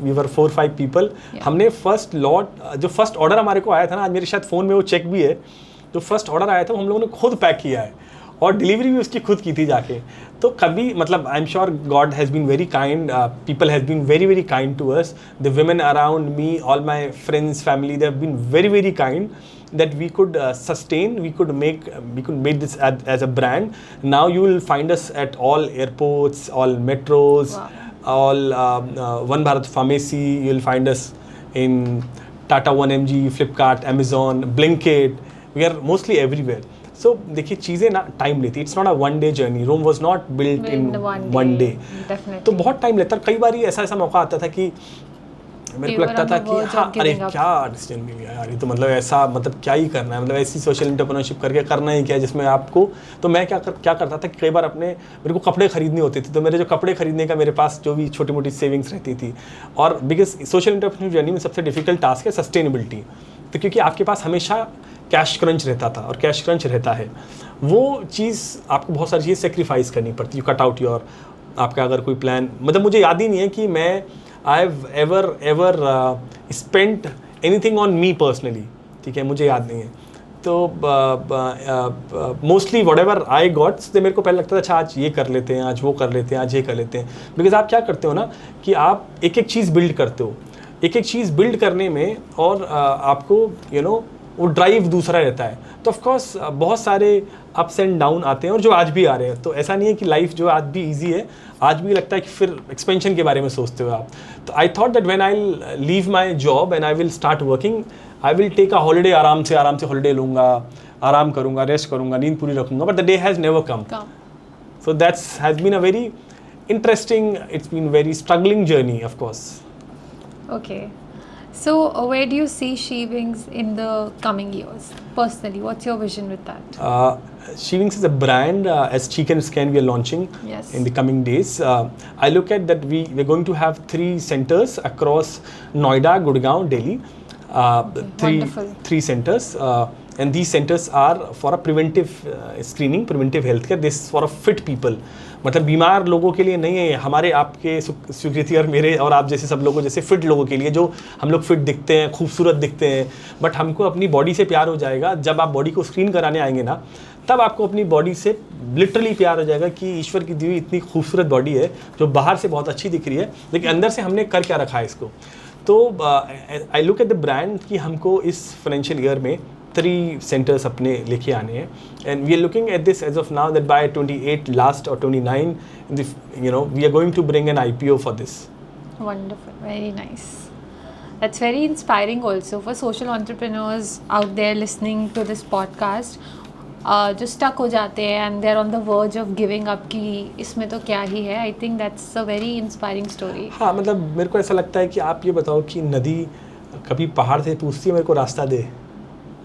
we were 4-5 people. हमने first lot, जो first order हमारे को आया था ना, आज मेरे शायद फ़ोन में वो चेक भी है, जो first order आया था हम लोगों ने खुद पैक किया है और डिलीवरी भी उसकी खुद की थी जाके। तो कभी मतलब I am sure God has been very kind, people has been very very kind to us, the women around me, all my friends, family, they have been very very kind that we could sustain, we could make this as a brand. Now you will find us at all airports, all metros, all One Bharat Pharmacy. You will find us in Tata 1mg, Flipkart, Amazon, Blinkit. We are mostly everywhere. So देखिए चीज़ें ना time लेती, it's not a one day journey, Rome was not built in one day, तो बहुत time लेता। कई बार ऐसा मौका आता था कि मेरे को लगता था कि हाँ अरे क्या डिसीजन मिल गया यार, ये तो मतलब ऐसा मतलब क्या ही करना है, मतलब ऐसी सोशल एंटरप्रेन्योरशिप करके करना ही क्या है जिसमें आपको। तो मैं क्या करता था कि कई बार मेरे को कपड़े खरीदने होते थे, तो मेरे जो कपड़े खरीदने का मेरे पास जो भी छोटी मोटी सेविंग्स रहती थी। और बिकॉज सोशल एंटरप्रेन्योर जर्नी में सबसे डिफिकल्ट टास्क है सस्टेनेबिलिटी, तो क्योंकि आपके पास हमेशा कैश क्रंच रहता था और कैश क्रंच रहता है, वो चीज़ आपको बहुत सारी चीज़ सेक्रीफाइस करनी पड़ती है। यू कट आउट योर, आपका अगर कोई प्लान, मतलब मुझे याद ही नहीं है कि मैं I've ever spent anything on me personally, ठीक है, मुझे याद नहीं है। तो mostly what ever I got, तो मेरे को पहले लगता था अच्छा आज ये कर लेते हैं, आज वो कर लेते हैं, आज ये कर लेते हैं। बिकॉज आप क्या करते हो ना कि आप एक एक चीज़ बिल्ड करते हो, एक एक चीज़ बिल्ड करने में, और आपको वो ड्राइव दूसरा रहता है। तो ऑफकोर्स बहुत सारे अप्स एंड डाउन आते हैं, और जो आज भी आ रहे हैं। तो ऐसा नहीं है कि लाइफ जो आज भी ईजी है, आज भी लगता है कि फिर एक्सपेंशन के बारे में सोचते हो आप। तो I thought that when I leave my job and I will start working, I will take a holiday, आराम से हॉलीडे लूँगा, आराम करूँगा, रेस्ट करूँगा, नींद पूरी रखूँगा। But the day has never come. So that's has been a very interesting, it's been very struggling journey of course. Okay. So, where do you see She Wings in the coming years? Personally, what's your vision with that? She Wings is a brand, as Cheek and Scan we are launching in the coming days. I look at that we're going to have 3 centers across Noida, Gurgaon, Delhi. Three centers. And these centers are for a preventive screening, preventive healthcare. This is for a fit people. मतलब बीमार लोगों के लिए नहीं है, हमारे आपके स्वीकृति और मेरे और आप जैसे सब लोगों जैसे फिट लोगों के लिए, जो हम लोग फिट दिखते हैं, खूबसूरत दिखते हैं, बट हमको अपनी बॉडी से प्यार हो जाएगा जब आप बॉडी को स्क्रीन कराने आएंगे ना, तब आपको अपनी बॉडी से लिटरली प्यार हो जाएगा कि ईश्वर की दी हुई इतनी खूबसूरत बॉडी है जो बाहर से बहुत अच्छी दिख रही है, लेकिन अंदर से हमने कर क्या रखा है इसको। तो I look at the brand कि हमको इस फाइनेंशियल ईयर में 3 centers अपने लेके आने हैं, and we are looking at this as of now that by 28 last or 29, we are going to bring an IPO for this. Wonderful, very nice. That's very inspiring also for social entrepreneurs out there listening to this podcast. जो stuck हो जाते हैं and they're on the verge of giving up कि इसमें तो क्या ही है. I think that's a very inspiring story. हाँ, मतलब मेरे को ऐसा लगता है कि आप ये बताओ कि नदी कभी पहाड़ से पूछती है मेरे को रास्ता दे,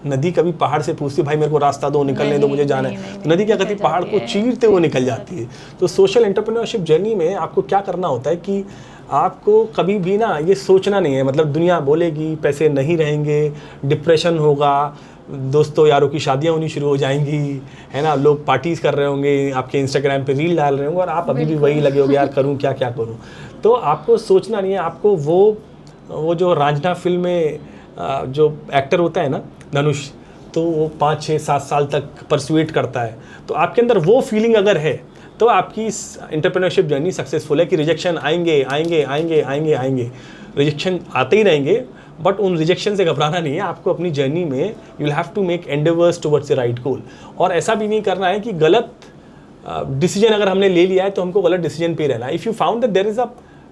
नदी कभी पहाड़ से पूछती है भाई मेरे को रास्ता दो, निकलने दो, मुझे जाना है। तो नदी क्या करती है, पहाड़ को चीरते हुए निकल जाती है। तो सोशल एंटरप्रेन्योरशिप जर्नी में आपको क्या करना होता है कि आपको कभी भी ना ये सोचना नहीं है, मतलब दुनिया बोलेगी पैसे नहीं रहेंगे, डिप्रेशन होगा, दोस्तों यारों की शादियां होनी शुरू हो जाएंगी, है ना, लोग पार्टीज कर रहे होंगे, आपके इंस्टाग्राम पे रील डाल रहे होंगे, और आप अभी भी वही लगे होगे यार करूँ क्या करूँ। तो आपको सोचना नहीं है, आपको वो जो रांझना फिल्म में जो एक्टर होता है ना धनुष, तो वो 5, 6, 7 साल तक परसुएट करता है। तो आपके अंदर वो फीलिंग अगर है तो आपकी एंटरप्रेन्योरशिप जर्नी सक्सेसफुल है। कि रिजेक्शन आएंगे, रिजेक्शन आते ही रहेंगे, बट उन रिजेक्शन से घबराना नहीं है। आपको अपनी जर्नी में you will have to make endeavours towards the right goal. और ऐसा भी नहीं करना है कि गलत डिसीजन अगर हमने ले लिया है तो हमको गलत डिसीजन पे रहना है। If you found that there is a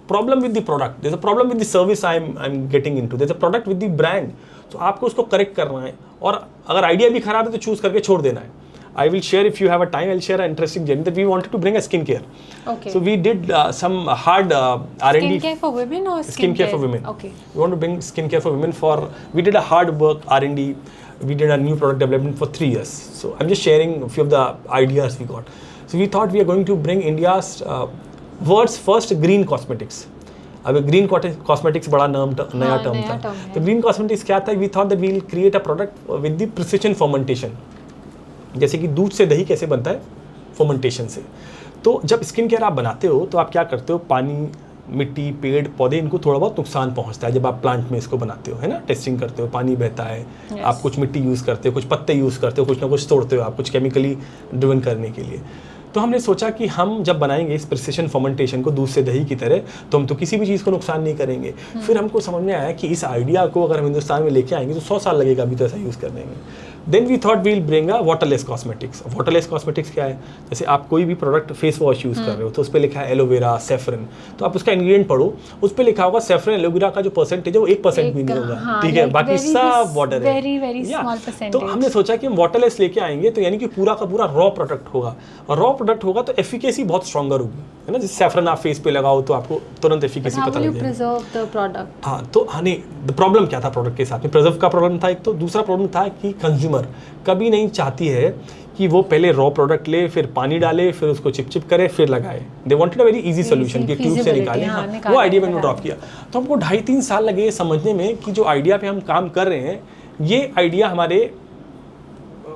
problem with the product, there is a problem with the service I am getting into, there is a product with the brand, तो आपको उसको करेक्ट करना है। और अगर आइडिया भी खराब है तो चूज करके छोड़ देना है। I will share, if you have a time, I'll share an interesting journey that we wanted to bring a skincare. Okay. So we did some hard R&D. Skincare for women or skincare for women? Okay. We want to bring skincare for women we did a hard work R&D. We did a new product development for 3 years. So I'm just sharing a few of the ideas we got. So we thought we are going to bring India's world's first green cosmetics. अब green cosmetics बड़ा नया term था। तो green cosmetics क्या था, we thought that we will create a product with the precision fermentation. जैसे कि दूध से दही कैसे बनता है, फर्मेंटेशन से। तो जब स्किन केयर आप बनाते हो तो आप क्या करते हो, पानी मिट्टी, पेड़ पौधे, इनको थोड़ा बहुत नुकसान पहुंचता है जब आप प्लांट में इसको बनाते हो, है ना, टेस्टिंग करते हो, पानी बहता है, आप कुछ मिट्टी यूज़ करते हो, कुछ पत्ते यूज़ करते हो, कुछ ना कुछ तोड़ते हो आप, कुछ केमिकली ड्रिवन करने के लिए। तो हमने सोचा कि हम जब बनाएंगे इस प्रिसिशन फर्मेंटेशन को दूध से दही की तरह, तो हम तो किसी भी चीज़ को नुकसान नहीं करेंगे। फिर हमको समझ में आया कि इस आइडिया को अगर हम हिंदुस्तान में लेके आएंगे तो 100 साल लगेगा अभी तो ऐसा यूज़ करने में। Then we thought we'll bring a waterless cosmetics. Waterless cosmetics क्या है? जैसे आप कोई भी प्रोडक्ट फेस वॉश यूज़ कर रहे हो तो उस पर लिखा है एलोवेरा, सेफ्रन, तो आप उसका इंग्रेडिएंट पढ़ो, उस पर लिखा होगा सेफ्रन एलोवेरा का जो परसेंटेज है वो 1% भी नहीं होगा, ठीक है, बाकी सब वाटर है। Very small percentage. तो हमने सोचा कि हम वाटरलेस लेके आएंगे तो यानी कि पूरा का पूरा रॉ प्रोडक्ट होगा, और रॉ प्रोडक्ट होगा तो एफिकेसी बहुत स्ट्रॉन्गर होगी, है ना। जैसे सेफ्रन आप फेस पे लगाओ तो आपको तुरंत एफिकेसी पता लग जाएगी। हाँ, तो हनी द प्रॉब्लम क्या था प्रोडक्ट के साथ में? प्रिजर्व का प्रॉब्लम था एक, तो दूसरा प्रॉब्लम था कि कंज्यूमर कभी नहीं चाहती है कि वो पहले रॉ प्रोडक्ट ले, फिर पानी डाले, फिर उसको चिप करे, फिर लगाए। They wanted a very easy solution कि ट्यूब से निकाले। हाँ, वो आइडिया मैंने ड्रॉप किया। तो हमको 2.5-3 साल लगे समझने में कि जो आइडिया पे हम काम कर रहे हैं ये आइडिया हमारे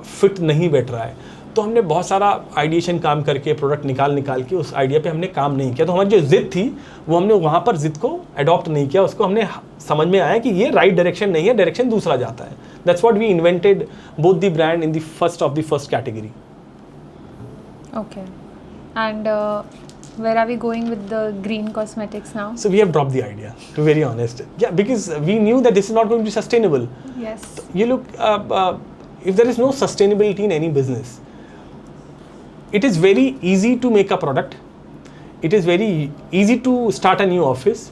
फिट नहीं बैठ रहा है। तो हमने बहुत सारा आइडिएशन काम करके प्रोडक्ट निकाल के उस आइडिया पे हमने काम नहीं किया। तो हमारी जो जिद थी वो हमने वहाँ पर जिद को अडॉप्ट नहीं किया, उसको हमने समझ में आया कि ये राइट डायरेक्शन नहीं है, डायरेक्शन दूसरा जाता है। That's what we invented both the brand in the first category. Okay. And where are we going with the green cosmetics now? So we have dropped the idea, to be very honest. Yeah, because we knew that this is not going to be sustainable. Yes. You look, if there is no sustainability in any business, it is very easy to make a product. It is very easy to start a new office.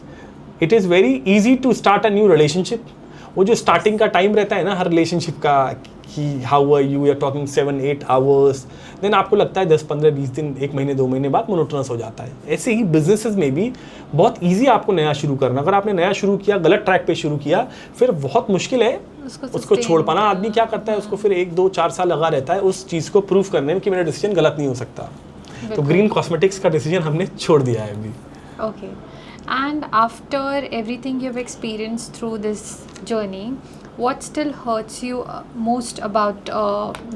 It is very easy to start a new relationship. वो जो starting का time रहता है ना हर relationship का, कि how are you are talking 7-8 hours, then आपको लगता है 10-15-20 दिन, 1 महीने 2 महीने बाद मोनोटोनस हो जाता है। ऐसे ही बिजनेसेस में भी बहुत ईजी आपको नया शुरू करना। अगर आपने नया शुरू किया, गलत ट्रैक पे शुरू किया, फिर बहुत मुश्किल है उसको छोड़ पाना। आदमी क्या करता है, उसको फिर 1-2-4 साल लगा रहता है उस चीज़ को प्रूव करने में कि मेरा डिसीजन गलत नहीं हो सकता। तो ग्रीन कॉस्मेटिक्स का डिसीजन हमने छोड़ दिया है अभी। Okay. And after everything you've experienced through this journey, what still hurts you most about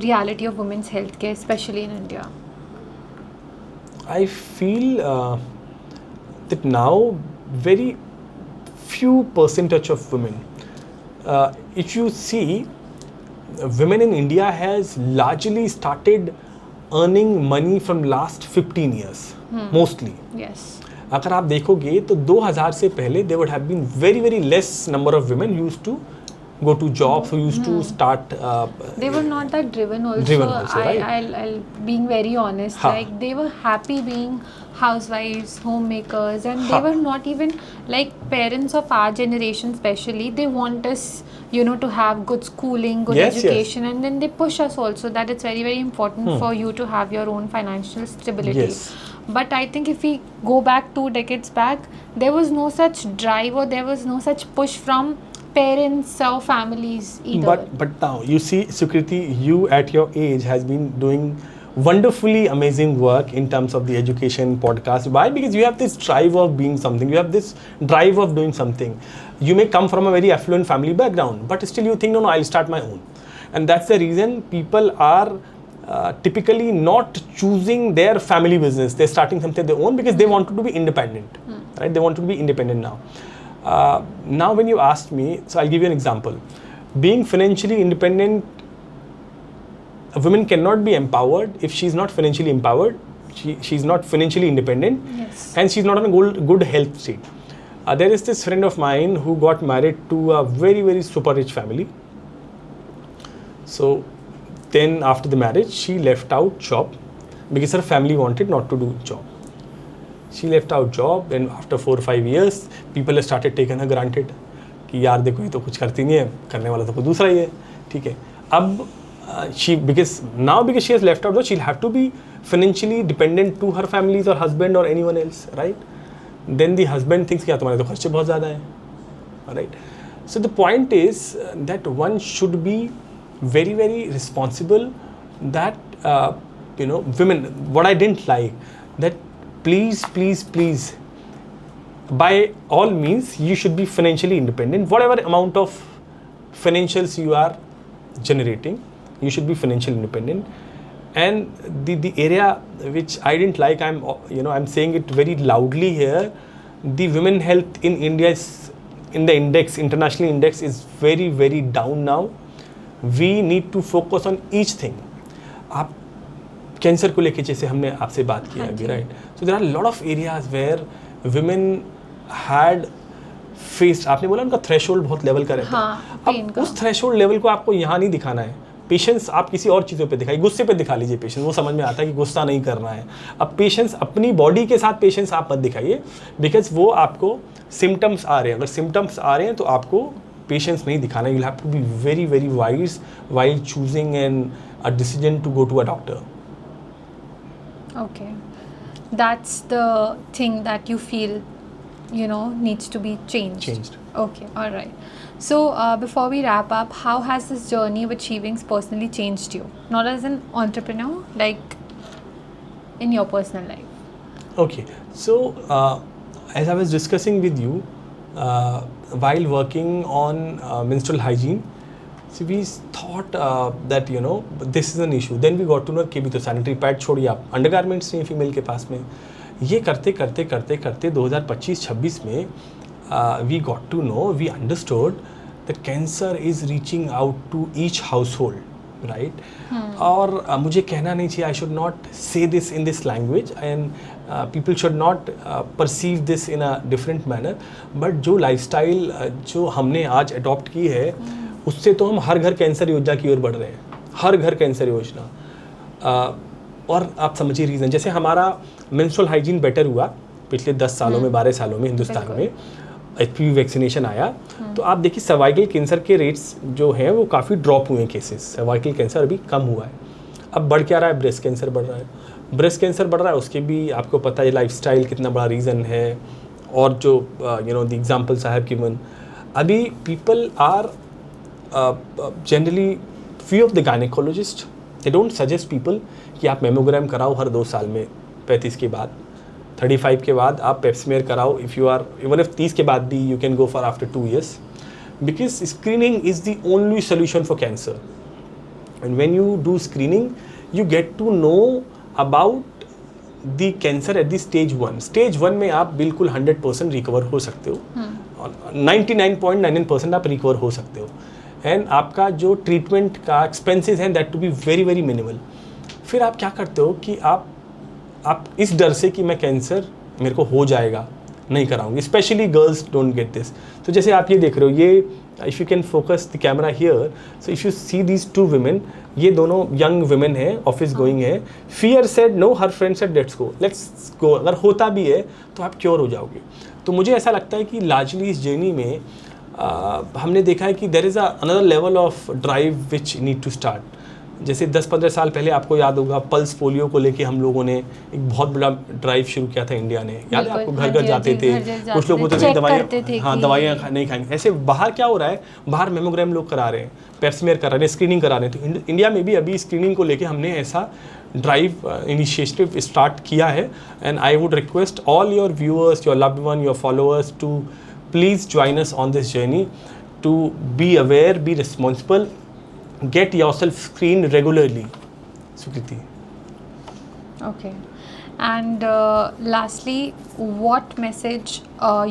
reality of women's healthcare, especially in India? I feel that now very few percentage of women, if you see, women in India has largely started earning money from last 15 years, mostly. Yes. अगर आप देखोगे तो 2000 से पहले there would have been very less number of women used to go to jobs, who used to start. They were not that driven also. Right? I'll being very honest. हाँ. Like they were happy being housewives, homemakers, and they हाँ. were not even like parents of our generation. Especially, they want us, to have good schooling, good Yes, education, and then they push us also that it's very important for you to have your own financial stability. Yes. But I think if we go back 2 decades back, there was no such drive or there was no such push from parents or families either. But now you see, Sukriti, you at your age has been doing wonderfully amazing work in terms of the education podcast. Why? Because you have this drive of being something. You have this drive of doing something. You may come from a very affluent family background, but still you think, no, I'll start my own. And that's the reason people are typically not choosing their family business. They're starting something their own because they want to be independent, right? They want to be independent now. Now when you asked me, so I'll give you an example. Being financially independent, a woman cannot be empowered if she's not financially empowered. She's not financially independent. Yes. And she's not on a good health state. There is this friend of mine who got married to a very super rich family. So then after the marriage, she left out job because her family wanted not to do job. She left out job, and after 4 or 5 years, people have started taking her granted कि यार देखो ये तो कुछ करती नहीं है, करने वाला तो कोई दूसरा ही है, ठीक है। अब because she has left out, so she'll have to be financially dependent to her families or husband or anyone else, right? Then the husband thinks कि यार तुम्हारे तो खर्चे बहुत ज़्यादा हैं, right? So the point is that one should be very responsible. That women, what I didn't like, that please by all means you should be financially independent. Whatever amount of financials you are generating, you should be financially independent. And the area which I didn't like, I'm saying it very loudly here, the women health in India is in the index, international index is very very down now. We need to focus on each thing. आप cancer को लेके जैसे हमने आपसे बात किया अभी, right? So there are lot of areas where women had faced, आपने बोला उनका थ्रेशोल्ड बहुत लेवल का रहता है। अब उस थ्रेशोल्ड लेवल को आपको यहाँ नहीं दिखाना है। पेशेंस आप किसी और चीज़ों पे दिखाइए, गुस्से पे दिखा लीजिए पेशेंस, वो समझ में आता है कि गुस्सा नहीं करना है। अब पेशेंस अपनी बॉडी के साथ पेशेंस आप मत दिखाइए, बिकॉज वो आपको सिम्टम्स आ रहे हैं, अगर सिम्टम्स आ रहे हैं तो आपको पेशेंस नहीं दिखाना है। You have to be very very wise while choosing a decision to go to a doctor. Okay, that's the thing that you feel, needs to be changed. Okay, all right. So before we wrap up, how has this journey with Shivings personally changed you? Not as an entrepreneur, like in your personal life. Okay, so as I was discussing with you, while working on menstrual hygiene, so we thought that this is an issue. Then we got to know कि भी तो sanitary pad छोड़िए आप, undergarments नहीं female के पास में। ये करते करते करते करते 2025-26 में we got to know, we understood that cancer is reaching out to each household, right? और मुझे कहना नहीं चाहिए, I should not say this in this language and people should not perceive this in a different manner. But जो lifestyle जो हमने आज adopt की है, उससे तो हम हर घर कैंसर योजना की ओर बढ़ रहे हैं, हर घर कैंसर योजना। और आप समझिए रीज़न, जैसे हमारा मेंस्ट्रुअल हाइजीन बेटर हुआ पिछले 10 सालों में, 12 सालों में हिंदुस्तान में, HPV वैक्सीनेशन आया, तो आप देखिए सर्वाइकल कैंसर के रेट्स जो हैं वो काफ़ी ड्रॉप हुए हैं केसेस। सर्वाइकल कैंसर अभी कम हुआ है। अब बढ़ क्या रहा है? ब्रेस्ट कैंसर बढ़ रहा है। ब्रेस्ट कैंसर बढ़ रहा है, उसके भी आपको पता है लाइफस्टाइल कितना बड़ा रीज़न है। और जो the examples I have given, अभी people are generally few of the gynecologists, they don't suggest people कि आप मेमोग्राम कराओ हर 2 साल में, 35 के बाद, 35 के बाद आप पेप्समेयर कराओ। If you are even if 30 के बाद भी you can go for after 2 years, because screening is the only solution for cancer. And when you do screening, you get to know about the cancer at the stage 1. Stage 1 में आप बिल्कुल 100% recover हो सकते हो, 99.99% आप recover हो सकते हो। एंड आपका जो ट्रीटमेंट का एक्सपेंसेस हैं that to be very very minimal. फिर आप क्या करते हो कि आप इस डर से कि मैं कैंसर मेरे को हो जाएगा नहीं कराऊंगी, specially girls don't get this. तो जैसे आप ये देख रहे हो, ये if you can focus the camera here, so if you see these 2 women, ये दोनों यंग women हैं, ऑफिस गोइंग है। Fear said no, her friend said let's go. अगर होता भी है तो आप क्योर हो जाओगे। तो मुझे ऐसा लगता है कि लार्जली इस जर्नी में हमने देखा है कि there is another level of drive which need to start. जैसे 10-15 साल पहले आपको याद होगा पल्स पोलियो को लेके हम लोगों ने एक बहुत बड़ा ड्राइव शुरू किया था इंडिया ने, याद है आपको? घर घर जाते थे, कुछ लोग होते थे दवाइयाँ नहीं खाएंगे। ऐसे बाहर क्या हो रहा है, बाहर मेमोग्राम लोग करा रहे हैं, पेप्समेयर करा रहे हैं, स्क्रीनिंग करा रहे हैं। तो इंडिया में भी अभी स्क्रीनिंग को लेके हमने ऐसा ड्राइव इनिशिएटिव स्टार्ट किया है। And I would request all your viewers, your loved one, your followers to please join us on this journey to be aware, be responsible, get yourself screened regularly. Sukriti. Okay. And lastly, what message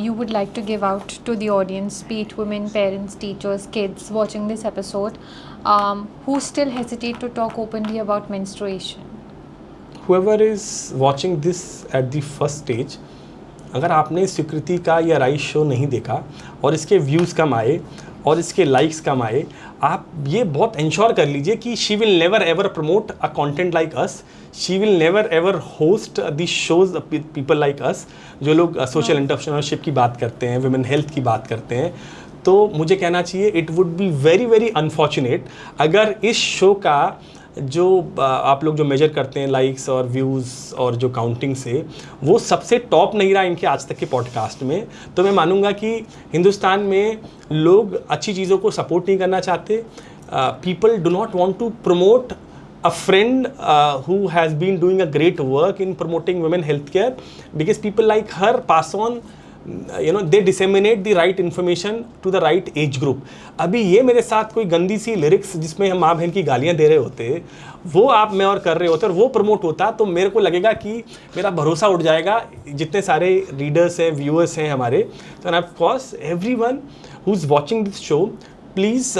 you would like to give out to the audience, be it women, parents, teachers, kids watching this episode, who still hesitate to talk openly about menstruation? Whoever is watching this at the first stage, अगर आपने स्वीकृति का या rice show नहीं देखा और इसके views कम आए और इसके लाइक्स कम आए, आप ये बहुत इंश्योर कर लीजिए कि she will never ever promote a content like us, she will never ever host the shows people like us, जो लोग सोशल एंटरप्रेन्योरशिप की बात करते हैं, वुमेन हेल्थ की बात करते हैं। तो मुझे कहना चाहिए it would be very very unfortunate अगर इस शो का जो आप लोग जो मेजर करते हैं लाइक्स और व्यूज़ और जो काउंटिंग से, वो सबसे टॉप नहीं रहा इनके आज तक के पॉडकास्ट में, तो मैं मानूंगा कि हिंदुस्तान में लोग अच्छी चीज़ों को सपोर्ट नहीं करना चाहते। People do not want to promote a friend who has been doing a great work in promoting women health care, because people like her pass on they disseminate the right information to the right age group. अभी ये मेरे साथ कोई गंदी सी lyrics जिसमें हम माँ बहन की गालियाँ दे रहे होते, वो आप मैं और कर रहे होते और वो प्रमोट होता, तो मेरे को लगेगा कि मेरा भरोसा उठ जाएगा जितने सारे रीडर्स हैं, व्यूअर्स हैं हमारे. And of course everyone who is watching this show, please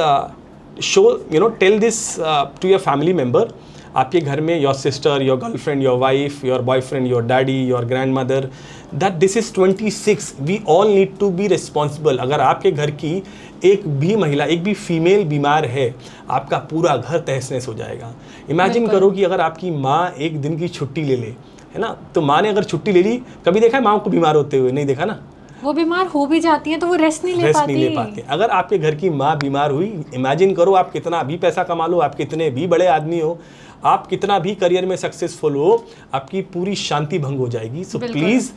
tell this to your family member. आपके घर में your sister, your girlfriend, your wife, your boyfriend, your daddy, your grandmother, that this is 26. We all need to be responsible. अगर आपके घर की एक भी महिला, एक भी फीमेल बीमार है, आपका पूरा घर तहस नहस हो जाएगा. इमेजिन करो कि अगर आपकी माँ एक दिन की छुट्टी ले ले, है ना, तो माँ ने अगर छुट्टी ले ली, कभी देखा है माँ को बीमार होते हुए? नहीं देखा ना. वो बीमार हो भी जाती हैं तो वो रेस्ट नहीं ले पाती. अगर आपके घर की माँ बीमार हुई, इमेजिन करो आप कितना भी पैसा कमा लो, आप कितने भी बड़े आदमी हो, आप कितना भी करियर में सक्सेसफुल हो, आपकी पूरी शांति भंग हो जाएगी. So please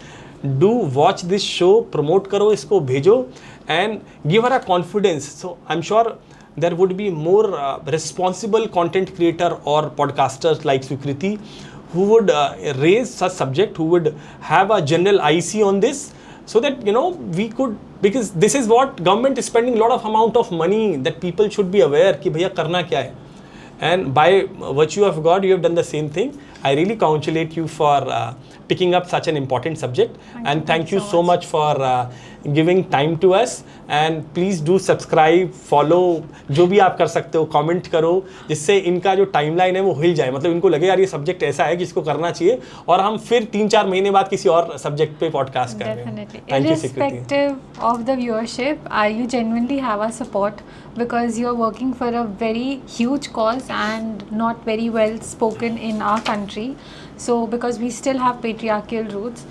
do watch this show, promote करो इसको, भेजो and give her a confidence. So I am sure there would be more responsible content creator or podcasters like Sukriti who would raise such subject, who would have a general IC on this, so that we could, because this is what government is spending a lot of amount of money, that people should be aware कि भैया करना क्या है. And by virtue of God, you have done the same thing. I really congratulate you for picking up such an important subject. Thank you so much for giving time to us. And please do subscribe, follow, जो भी आप कर सकते हो, comment करो, जिससे इनका जो timeline है वो हिल जाए. मतलब इनको लगे यार ये subject ऐसा है कि इसको करना चाहिए, और हम फिर 3-4 महीने बाद किसी और subject पे podcast कर रहे हैं. Thank you, Sukriti. Irrespective of the viewership, you genuinely have our support, because you are working for a very huge cause and not very well spoken in our country. So because we still have patriarchal roots,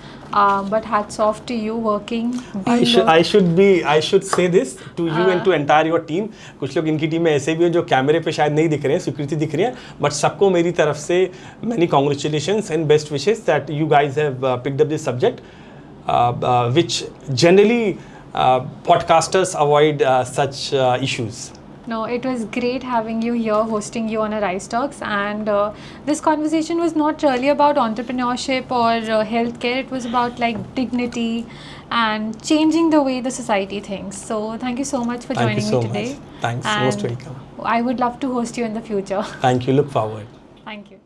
but hats off to you working. I should say this to you and to entire your team. कुछ लोग इनकी team में ऐसे भी हैं जो कैमरे पे शायद नहीं दिख रहे हैं, स्वीकृति दिख रही है, बट सबको मेरी तरफ से many congratulations and best wishes that you guys have picked up this subject, which generally podcasters avoid such issues. No, it was great having you here, hosting you on a Rise Talks, and this conversation was not really about entrepreneurship or healthcare. It was about like dignity and changing the way the society thinks. So thank you so much for joining me today. Thanks, most welcome. I would love to host you in the future. Thank you, look forward. Thank you.